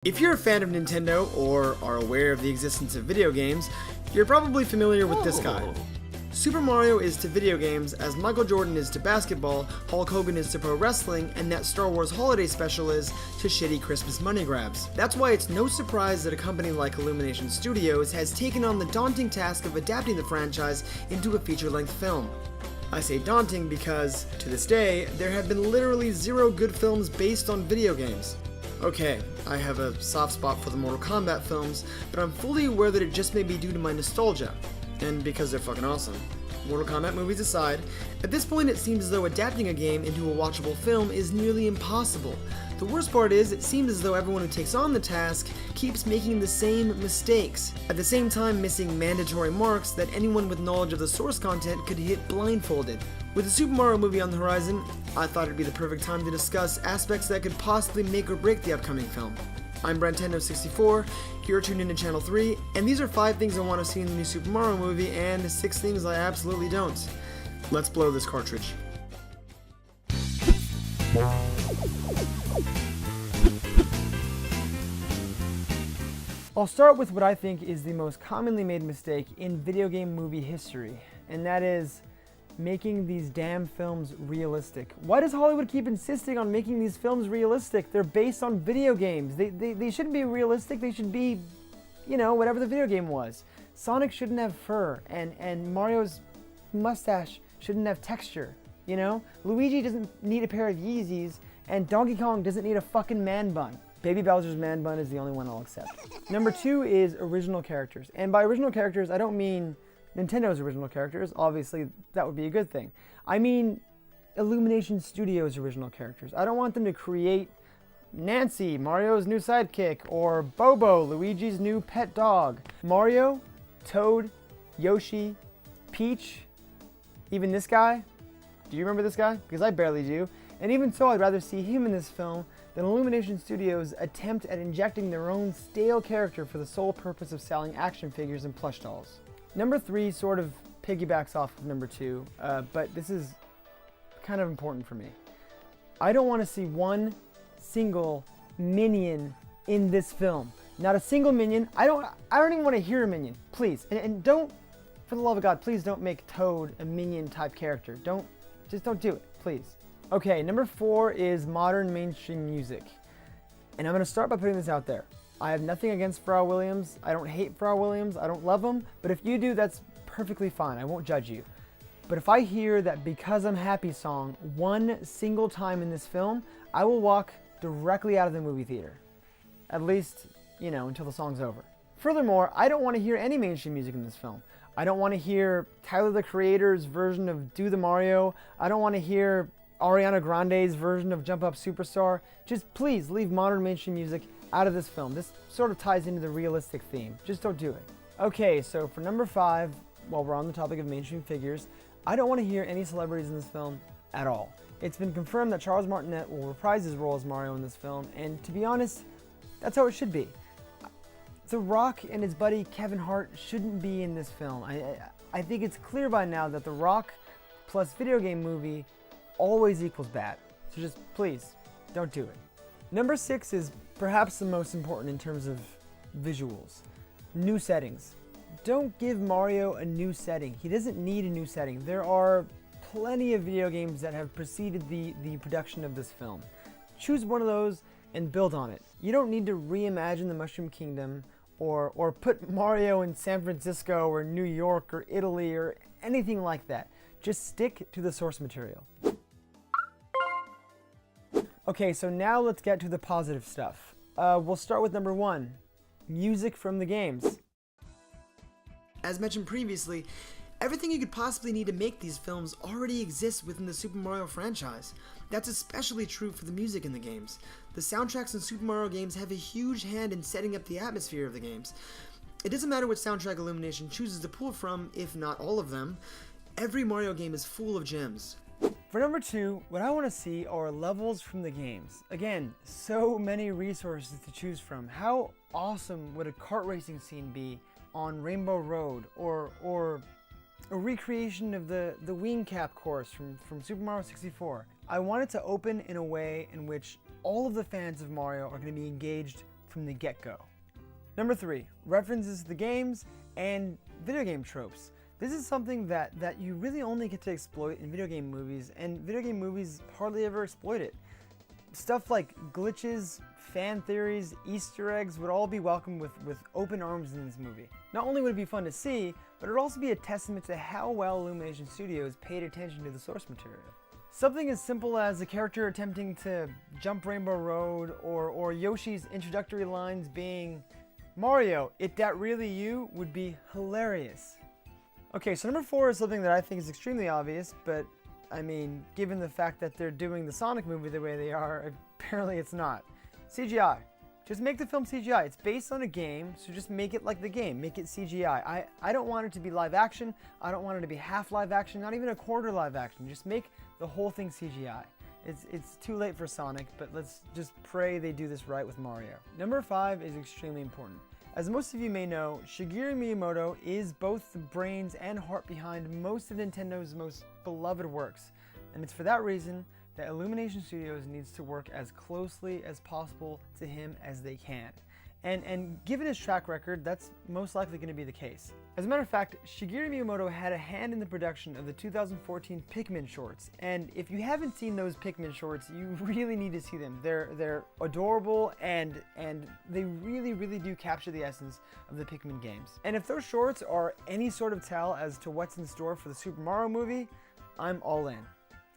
If you're a fan of Nintendo or are aware of the existence of video games, you're probably familiar with this guy. Super Mario is to video games as Michael Jordan is to basketball, Hulk Hogan is to pro wrestling, and that Star Wars holiday special is to shitty Christmas money grabs. That's why it's no surprise that a company like Illumination Studios has taken on the daunting task of adapting the franchise into a feature-length film. I say daunting because, to this day, there have been literally zero good films based on video games. Okay, I have a soft spot for the Mortal Kombat films, but I'm fully aware that it just may be due to my nostalgia, and because they're fucking awesome. Mortal Kombat movies aside, at this point it seems as though adapting a game into a watchable film is nearly impossible. The worst part is, it seems as though everyone who takes on the task keeps making the same mistakes, at the same time missing mandatory marks that anyone with knowledge of the source content could hit blindfolded. With the Super Mario movie on the horizon, I thought it'd be the perfect time to discuss aspects that could possibly make or break the upcoming film. I'm Brentendo64, you're tuned into Channel 3, and these are 5 things I want to see in the new Super Mario movie, and 6 things I absolutely don't. Let's blow this cartridge. I'll start with what I think is the most commonly made mistake in video game movie history, and that is making these damn films realistic. Why does Hollywood keep insisting on making these films realistic? They're based on video games. They shouldn't be realistic. They should be, you know, whatever the video game was. Sonic shouldn't have fur, and Mario's mustache shouldn't have texture, you know? Luigi doesn't need a pair of Yeezys, and Donkey Kong doesn't need a fucking man bun. Baby Bowser's man bun is the only one I'll accept. Number 2 is original characters. And by original characters, I don't mean Nintendo's original characters. Obviously, that would be a good thing. I mean Illumination Studios' original characters. I don't want them to create Nancy, Mario's new sidekick, or Bobo, Luigi's new pet dog. Mario, Toad, Yoshi, Peach, even this guy. Do you remember this guy? Because I barely do. And even so, I'd rather see him in this film than Illumination Studios' attempt at injecting their own stale character for the sole purpose of selling action figures and plush dolls. Number 3 sort of piggybacks off of number 2, but this is kind of important for me. I don't want to see one single minion in this film. Not a single minion. I don't even want to hear a minion, please. And don't, for the love of God, please don't make Toad a minion type character. Just don't do it, please. Okay, number 4 is modern mainstream music. And I'm going to start by putting this out there. I have nothing against Pharrell Williams. I don't hate Pharrell Williams. I don't love him. But if you do, that's perfectly fine. I won't judge you. But if I hear that Because I'm Happy song one single time in this film, I will walk directly out of the movie theater. At least, you know, until the song's over. Furthermore, I don't want to hear any mainstream music in this film. I don't want to hear Tyler the Creator's version of Do the Mario. I don't want to hear Ariana Grande's version of Jump Up Superstar. Just please leave modern mainstream music out of this film. This sort of ties into the realistic theme. Just don't do it. Okay, so for number 5, while we're on the topic of mainstream figures, I don't want to hear any celebrities in this film at all. It's been confirmed that Charles Martinet will reprise his role as Mario in this film, and to be honest, that's how it should be. The Rock and his buddy Kevin Hart shouldn't be in this film. I think it's clear by now that The Rock plus video game movie always equals bad. So just please, don't do it. Number 6 is perhaps the most important in terms of visuals. New settings. Don't give Mario a new setting. He doesn't need a new setting. There are plenty of video games that have preceded the production of this film. Choose one of those and build on it. You don't need to reimagine the Mushroom Kingdom or put Mario in San Francisco or New York or Italy or anything like that. Just stick to the source material. Okay, so now let's get to the positive stuff. We'll start with number 1, music from the games. As mentioned previously, everything you could possibly need to make these films already exists within the Super Mario franchise. That's especially true for the music in the games. The soundtracks in Super Mario games have a huge hand in setting up the atmosphere of the games. It doesn't matter what soundtrack Illumination chooses to pull from, if not all of them. Every Mario game is full of gems. For number 2, what I want to see are levels from the games. Again, so many resources to choose from. How awesome would a kart racing scene be on Rainbow Road, or a recreation of the Wing Cap course from Super Mario 64? I want it to open in a way in which all of the fans of Mario are going to be engaged from the get-go. Number 3, references to the games and video game tropes. This is something that you really only get to exploit in video game movies, and video game movies hardly ever exploit it. Stuff like glitches, fan theories, Easter eggs would all be welcomed with open arms in this movie. Not only would it be fun to see, but it would also be a testament to how well Illumination Studios paid attention to the source material. Something as simple as a character attempting to jump Rainbow Road, or Yoshi's introductory lines being, "Mario, it that really you?" would be hilarious. Okay, so number 4 is something that I think is extremely obvious, but I mean, given the fact that they're doing the Sonic movie the way they are, apparently it's not. CGI. Just make the film CGI. It's based on a game, so just make it like the game. Make it CGI. I don't want it to be live action. I don't want it to be half live action, not even a quarter live action. Just make the whole thing CGI. It's too late for Sonic, but let's just pray they do this right with Mario. Number 5 is extremely important. As most of you may know, Shigeru Miyamoto is both the brains and heart behind most of Nintendo's most beloved works, and it's for that reason that Illumination Studios needs to work as closely as possible to him as they can. And given his track record, that's most likely going to be the case. As a matter of fact, Shigeru Miyamoto had a hand in the production of the 2014 Pikmin shorts, and if you haven't seen those Pikmin shorts, you really need to see them. They're adorable, and they really do capture the essence of the Pikmin games. And if those shorts are any sort of tell as to what's in store for the Super Mario movie, I'm all in.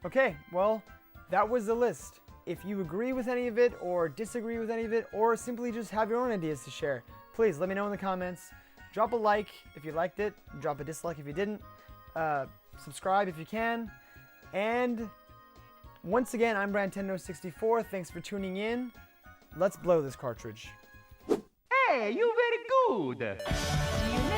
Okay, well, that was the list. If you agree with any of it, or disagree with any of it, or simply just have your own ideas to share, please let me know in the comments. Drop a like if you liked it, drop a dislike if you didn't, subscribe if you can, and once again, I'm Brantendo64, thanks for tuning in. Let's blow this cartridge. Hey, you very good!